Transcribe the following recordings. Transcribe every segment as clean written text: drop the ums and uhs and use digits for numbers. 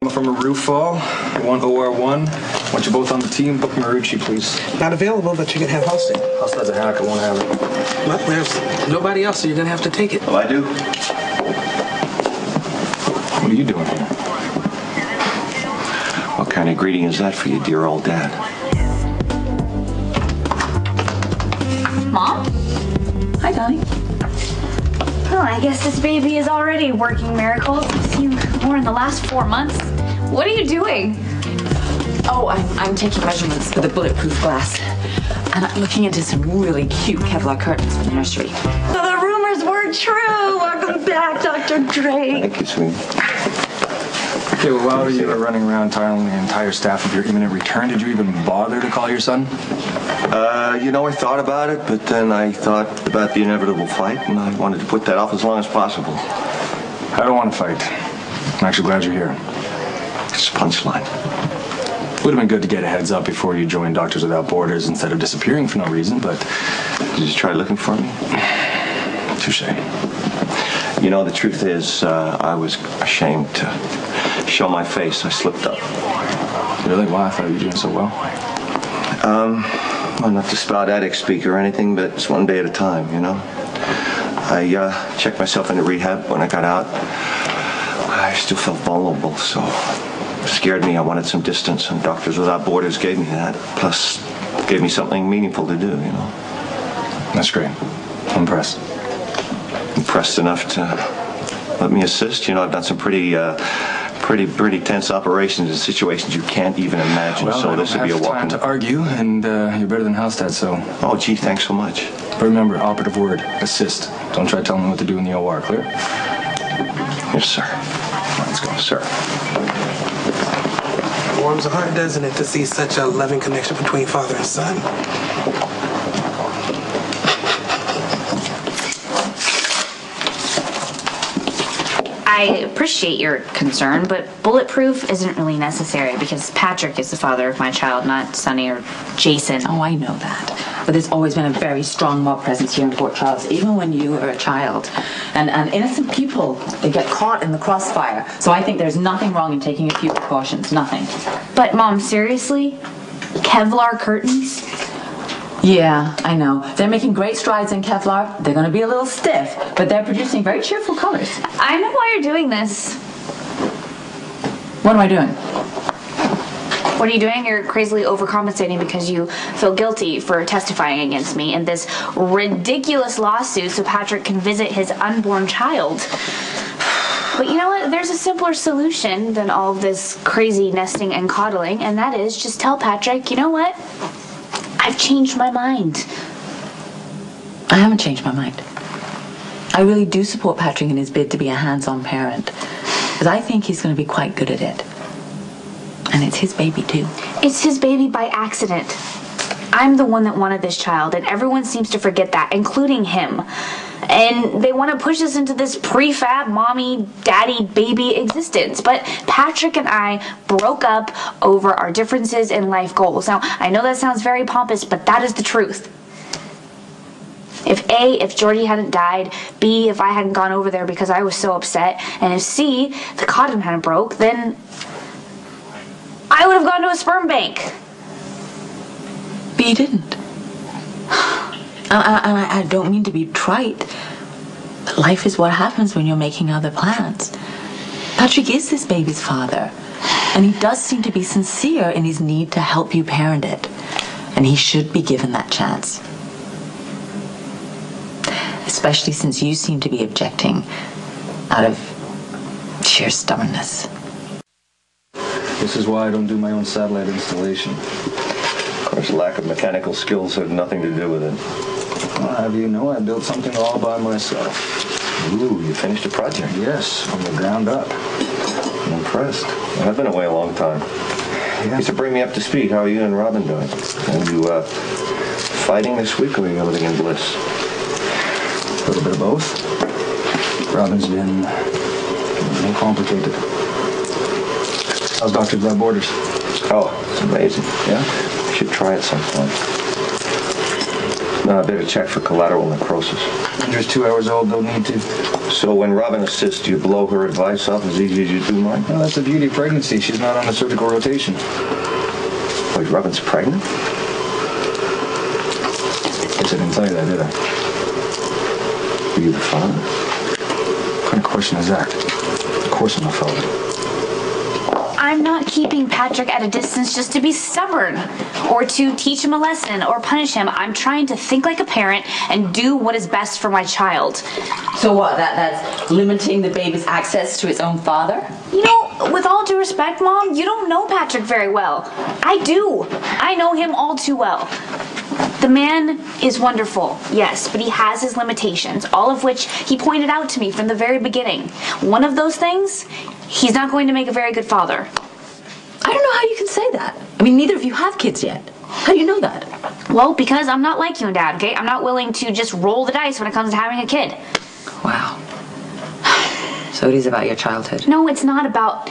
From a roof fall, you want OR1. Want you both on the team. Book Marucci, please. Not available, but you can have Halstead. Halstead's a hack. I won't have it. Well, there's nobody else, so you're gonna have to take it. Well, I do. What are you doing here? What kind of greeting is that for you, dear old dad? Mom? Hi, Donnie. Oh, I guess this baby is already working miracles. I've seen more in the last 4 months. What are you doing? Oh, I'm taking measurements for the bulletproof glass. And I'm looking into some really cute Kevlar curtains for the nursery. So the rumors were true. Welcome back, Dr. Drake. Thank you, sweetie. Okay, well, while you were running around telling the entire staff of your imminent return, did you even bother to call your son? I thought about it, but then I thought about the inevitable fight, and I wanted to put that off as long as possible. I don't want to fight. I'm actually glad you're here. It's a punchline. Would have been good to get a heads up before you joined Doctors Without Borders instead of disappearing for no reason, but... Did you try looking for me? Touche. The truth is, I was ashamed to show my face. I slipped up. Really? Why? I thought you were doing so well. Well, not to spout addict speak or anything, but it's one day at a time, I checked myself into rehab when I got out. I still felt vulnerable, so it scared me. I wanted some distance, and Doctors Without Borders gave me that. Plus, gave me something meaningful to do, That's great. I'm impressed. Impressed enough to let me assist. I've done some pretty tense operations in situations you can't even imagine. Well, so this would be a welcome. time to argue, and you're better than Halstead, so... Oh, gee, thanks so much. But remember, operative word, assist. Don't try telling me what to do in the OR, clear? Yes, sir. Let's go. Sir. Warms the heart, doesn't it, to see such a loving connection between father and son? I appreciate your concern, but bulletproof isn't really necessary because Patrick is the father of my child, not Sonny or Jason. Oh, I know that. But there's always been a very strong mob presence here in Fort Charles, even when you were a child. And innocent people, they get caught in the crossfire. So I think there's nothing wrong in taking a few precautions. Nothing. But, Mom, seriously? Kevlar curtains? Yeah, I know. They're making great strides in Kevlar. They're going to be a little stiff, but they're producing very cheerful colors. I know why you're doing this. What am I doing? What are you doing? You're crazily overcompensating because you feel guilty for testifying against me in this ridiculous lawsuit so Patrick can visit his unborn child. But you know what? There's a simpler solution than all of this crazy nesting and coddling, and that is just tell Patrick, you know what? I've changed my mind. I haven't changed my mind. I really do support Patrick in his bid to be a hands-on parent, because I think he's going to be quite good at it. And it's his baby, too. It's his baby by accident. I'm the one that wanted this child, and everyone seems to forget that, including him. And they want to push us into this prefab mommy, daddy, baby existence. But Patrick and I broke up over our differences in life goals. Now, I know that sounds very pompous, but that is the truth. If A, if Georgie hadn't died, B, if I hadn't gone over there because I was so upset, and if C, the condom hadn't broke, then I would have gone to a sperm bank. But you didn't. I don't mean to be trite, but life is what happens when you're making other plans. Patrick is this baby's father, and he does seem to be sincere in his need to help you parent it, and he should be given that chance. Especially since you seem to be objecting out of sheer stubbornness. This is why I don't do my own satellite installation. Of course, lack of mechanical skills had nothing to do with it. I'll have you know I built something all by myself. Ooh, you finished a project? Yes, from the ground up. I'm impressed. I've been away a long time. Yeah. So bring me up to speed. How are you and Robin doing? Are you fighting this week, or are you everything in bliss? A little bit of both. Robin's been more complicated. How's Doctors Without Borders? Oh, it's amazing. Yeah? You should try it sometime. I better check for collateral necrosis. Andrew's 2 hours old, they'll need to. So when Robin assists, you blow her advice off as easy as you do mine? Well, that's the beauty of pregnancy. She's not on a surgical rotation. Wait, Robin's pregnant? Guess I didn't tell you that, did I? Are you the father? What kind of question is that? Of course I'm a father. I'm not keeping Patrick at a distance just to be stubborn or to teach him a lesson or punish him. I'm trying to think like a parent and do what is best for my child. So what? That's limiting the baby's access to its own father? You know, with all due respect, Mom, you don't know Patrick very well. I do. I know him all too well. The man is wonderful, yes, but he has his limitations, all of which he pointed out to me from the very beginning. One of those things, he's not going to make a very good father. I don't know how you can say that. I mean, neither of you have kids yet. How do you know that? Well, because I'm not like you and Dad, okay? I'm not willing to just roll the dice when it comes to having a kid. Wow. So it is about your childhood. No, it's not about...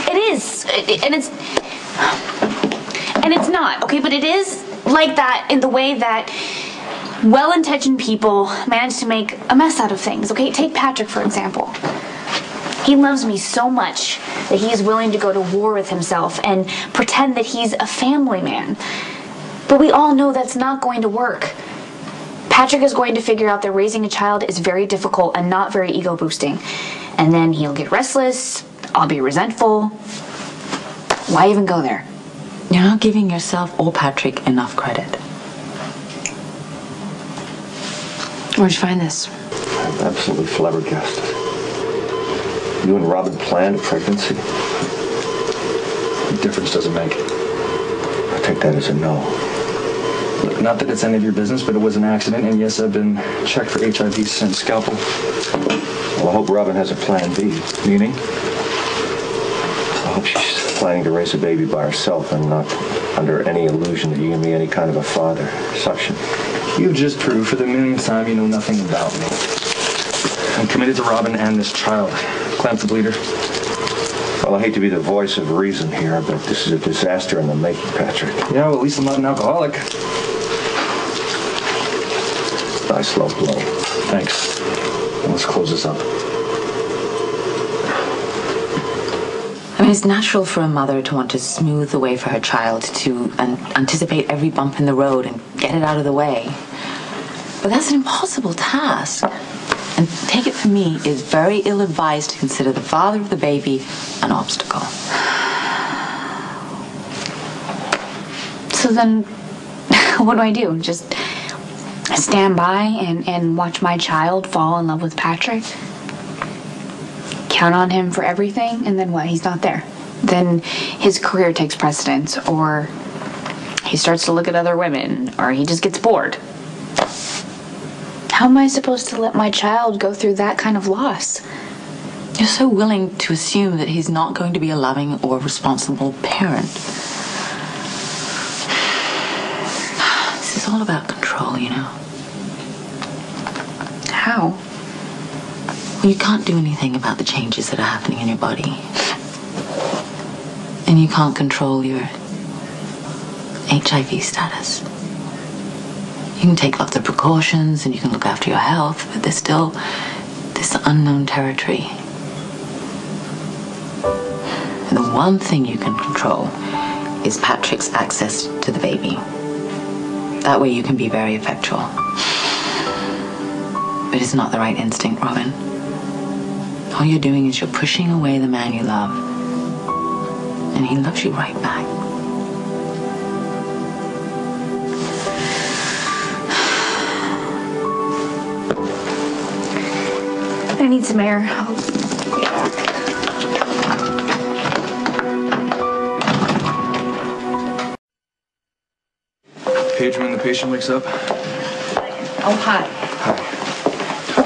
It is. And it's not, okay? But it is like that in the way that well-intentioned people manage to make a mess out of things, okay? Take Patrick, for example. He loves me so much that he is willing to go to war with himself and pretend that he's a family man. But we all know that's not going to work. Patrick is going to figure out that raising a child is very difficult and not very ego-boosting. And then he'll get restless, I'll be resentful. Why even go there? You're not giving yourself or Patrick enough credit. Where'd you find this? I'm absolutely flabbergasted. You and Robin planned a pregnancy? The difference doesn't make. I take that as a no. Look, not that it's any of your business, but it was an accident, and yes, I've been checked for HIV since scalpel. Well, I hope Robin has a plan B. Meaning? I hope she's planning to raise a baby by herself and not under any illusion that you can be any kind of a father. Suction. You just proved for the millionth time you know nothing about me. I'm committed to Robin and this child. Clamp the bleeder. Well, I hate to be the voice of reason here, but this is a disaster in the making, Patrick. Yeah, well, at least I'm not an alcoholic. Nice low blow. Thanks. Let's close this up. I mean, it's natural for a mother to want to smooth the way for her child, to anticipate every bump in the road and get it out of the way. But that's an impossible task. And take it from me, it's very ill-advised to consider the father of the baby an obstacle. So then, what do? Just stand by and watch my child fall in love with Patrick? Count on him for everything, and then what? He's not there. Then his career takes precedence, or he starts to look at other women, or he just gets bored. How am I supposed to let my child go through that kind of loss? You're so willing to assume that he's not going to be a loving or responsible parent. This is all about control, you know. How? Well, you can't do anything about the changes that are happening in your body. And you can't control your HIV status. You can take lots of precautions and you can look after your health, but there's still this unknown territory. And the one thing you can control is Patrick's access to the baby. That way you can be very effectual. But it's not the right instinct, Robin. All you're doing is you're pushing away the man you love. And he loves you right back. I need some air. Page when the patient wakes up. Oh, hi. Hi.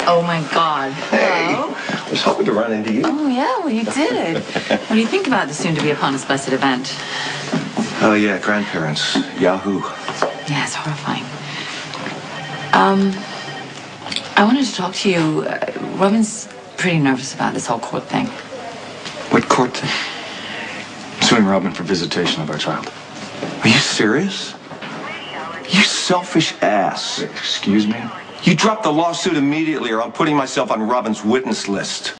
Oh, my God. Hello? I was hoping to run into you. Oh, yeah, well, you did. What do you think about the soon-to-be-upon-us blessed event? Oh, yeah, grandparents. Yahoo. Yeah, it's horrifying. I wanted to talk to you. Robin's pretty nervous about this whole court thing. What court thing? Suing Robin for visitation of our child. Are you serious? You selfish ass. Excuse me? You drop the lawsuit immediately or I'm putting myself on Robin's witness list.